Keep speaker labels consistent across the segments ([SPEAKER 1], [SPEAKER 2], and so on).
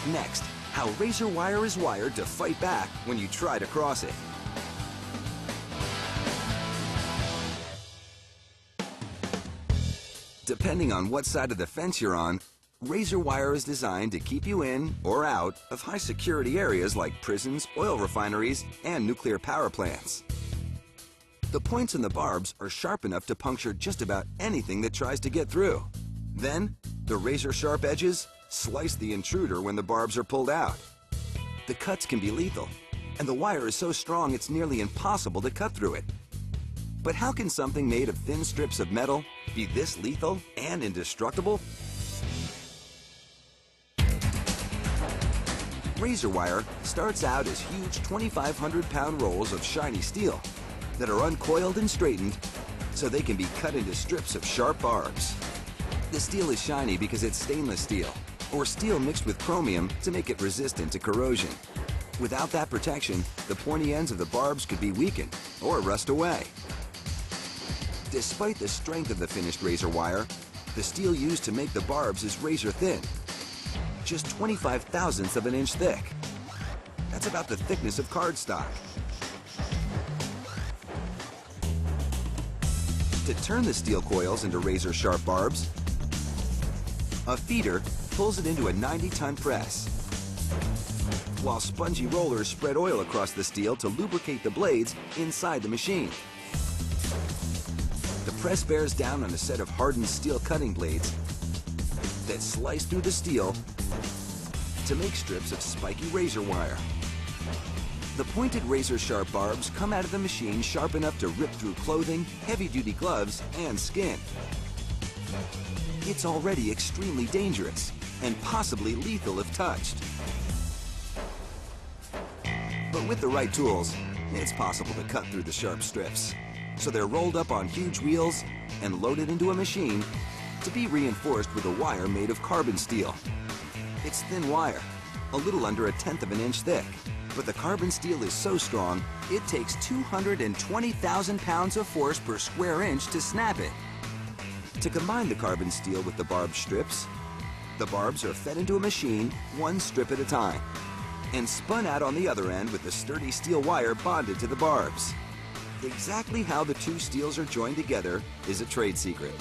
[SPEAKER 1] Next, how razor wire is wired to fight back when you try to cross it. Depending on what side of the fence you're on, razor wire is designed to keep you in or out of high security areas like prisons, oil refineries, and nuclear power plants. The points in the barbs are sharp enough to puncture just about anything that tries to get through. Then, the razor-sharp edges slice the intruder when the barbs are pulled out. The cuts can be lethal, and the wire is so strong it's nearly impossible to cut through it. But how can something made of thin strips of metal be this lethal and indestructible? Razor wire starts out as huge 2,500-pound rolls of shiny steel that are uncoiled and straightened so they can be cut into strips of sharp barbs. The steel is shiny because it's stainless steel, or steel mixed with chromium to make it resistant to corrosion. Without that protection, the pointy ends of the barbs could be weakened or rust away. Despite the strength of the finished razor wire, the steel used to make the barbs is razor thin, just 25 thousandths of an inch thick. That's about the thickness of cardstock. To turn the steel coils into razor-sharp barbs, a feeder pulls it into a 90-ton press, while spongy rollers spread oil across the steel to lubricate the blades inside the machine. The press bears down on a set of hardened steel cutting blades that slice through the steel to make strips of spiky razor wire. The pointed razor-sharp barbs come out of the machine sharp enough to rip through clothing, heavy-duty gloves, and skin. It's already extremely dangerous and possibly lethal if touched. But with the right tools, it's possible to cut through the sharp strips. So they're rolled up on huge wheels and loaded into a machine to be reinforced with a wire made of carbon steel. It's thin wire, a little under 1/10 of an inch thick, but the carbon steel is so strong, it takes 220,000 pounds of force per square inch to snap it. To combine the carbon steel with the barb strips, the barbs are fed into a machine one strip at a time and spun out on the other end with the sturdy steel wire bonded to the barbs. Exactly how the two steels are joined together is a trade secret,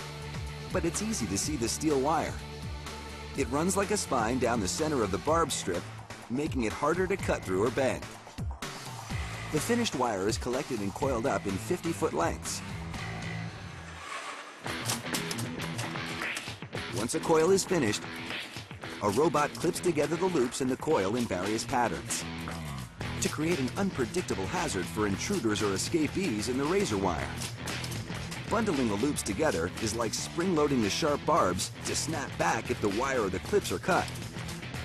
[SPEAKER 1] but it's easy to see the steel wire. It runs like a spine down the center of the barb strip, making it harder to cut through or bend. The finished wire is collected and coiled up in 50-foot lengths. Once a coil is finished, a robot clips together the loops in the coil in various patterns to create an unpredictable hazard for intruders or escapees in the razor wire. Bundling the loops together is like spring-loading the sharp barbs to snap back if the wire or the clips are cut.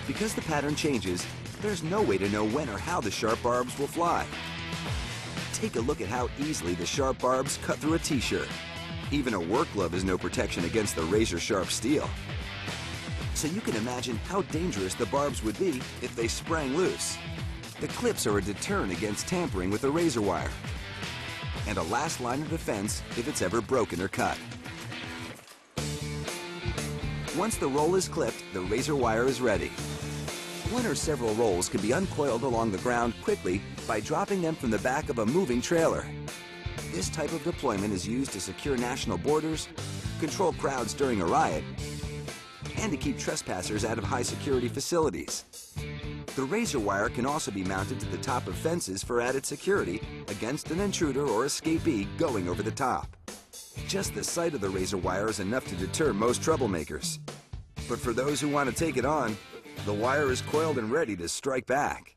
[SPEAKER 1] Because the pattern changes, there's no way to know when or how the sharp barbs will fly. Take a look at how easily the sharp barbs cut through a t-shirt. Even a work glove is no protection against the razor-sharp steel. So you can imagine how dangerous the barbs would be if they sprang loose. The clips are a deterrent against tampering with the razor wire, and a last line of defense if it's ever broken or cut. Once the roll is clipped, the razor wire is ready. One or several rolls can be uncoiled along the ground quickly by dropping them from the back of a moving trailer. This type of deployment is used to secure national borders, control crowds during a riot, and to keep trespassers out of high-security facilities. The razor wire can also be mounted to the top of fences for added security against an intruder or escapee going over the top. Just the sight of the razor wire is enough to deter most troublemakers. But for those who want to take it on, the wire is coiled and ready to strike back.